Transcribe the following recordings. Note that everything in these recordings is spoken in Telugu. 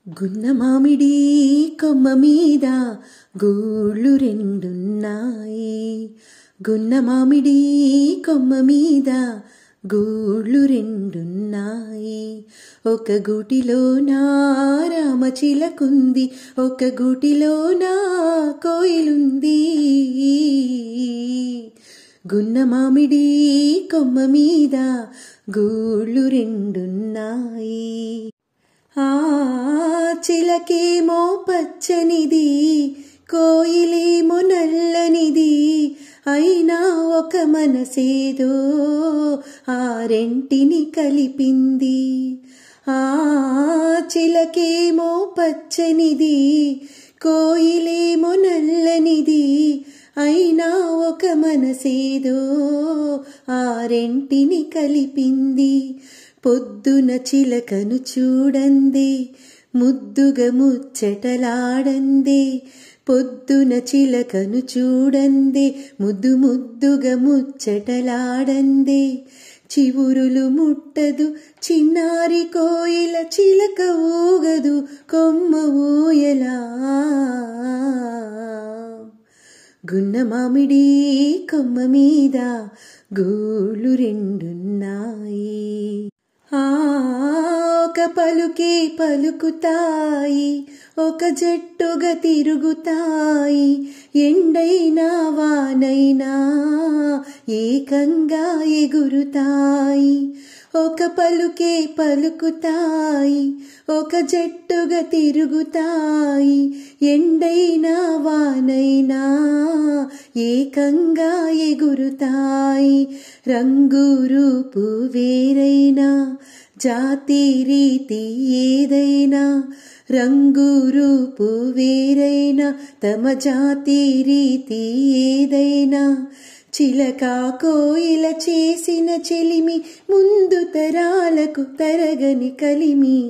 గున్న మామిడి కొమ్మ మీద గూళ్ళు రెండున్నాయి. గున్న మామిడి కొమ్మ మీద గూళ్ళు రెండున్నాయి. ఒక గూటిలోన రామచిలకుంది, ఒక గూటిలోన కోయిలుంది. గున్న మామిడి కొమ్మ మీద గూళ్ళు రెండున్నాయి. ఆ చిలకేమో పచ్చనిది, కోయిలేమో నల్లనిది, అయినా ఒక మనసేదో ఆ రెంటిని కలిపింది. ఆ చిలకేమో పచ్చనిది, కోయిలేమో నల్లనిది, అయినా ఒక మనసేదో ఆ రెంటిని కలిపింది. పొద్దున చిలకను చూడండి, ముద్దుగా ముచ్చటలాడండి. పొద్దున చిలకను చూడండి, ముద్దు ముద్దుగా ముచ్చటలాడండి. చివురులు ముట్టదు చిన్నారి కోయిల, చిలక ఊగదు కొమ్మ ఊయలా. గున్న మామిడి కొమ్మ మీద గూళ్ళు రెండున్నాయి. ఒక పలుకే పలుకుతాయి, ఒక జట్టుగా తిరుగుతాయి. ఎండైనా వానైనా ఏకంగా ఎగురుతాయి. ఒక పలుకే పలుకుతాయి, ఒక జట్టుగా తిరుగుతాయి. ఎండైనా వానైనా ఏకంగా ఎగురుతాయి. రంగు రూపు వేరైనా, జాతి రీతి ఏదైనా, రంగు రూపు వేరైనా, తమ జాతి రీతి ఏదైనా, చిలక కోయిల చేసిన చెలిమి ముందు తరాలకు తరగని కలిమి.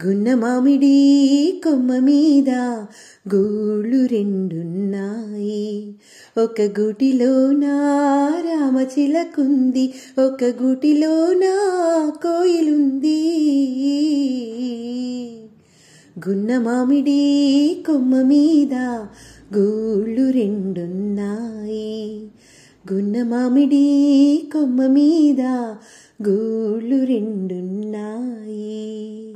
గున్న మామిడి కొమ్మ మీద గూళ్ళు రెండున్నాయి. ఒక గూటిలోన రామచిలకుంది, ఒక గూటిలోన కోయిలుంది. గున్న మామిడి కొమ్మ మీద గూళ్ళు రెండున్నాయి. గున్న మామిడి కొమ్మ మీద గూళ్ళు రెండున్నాయి.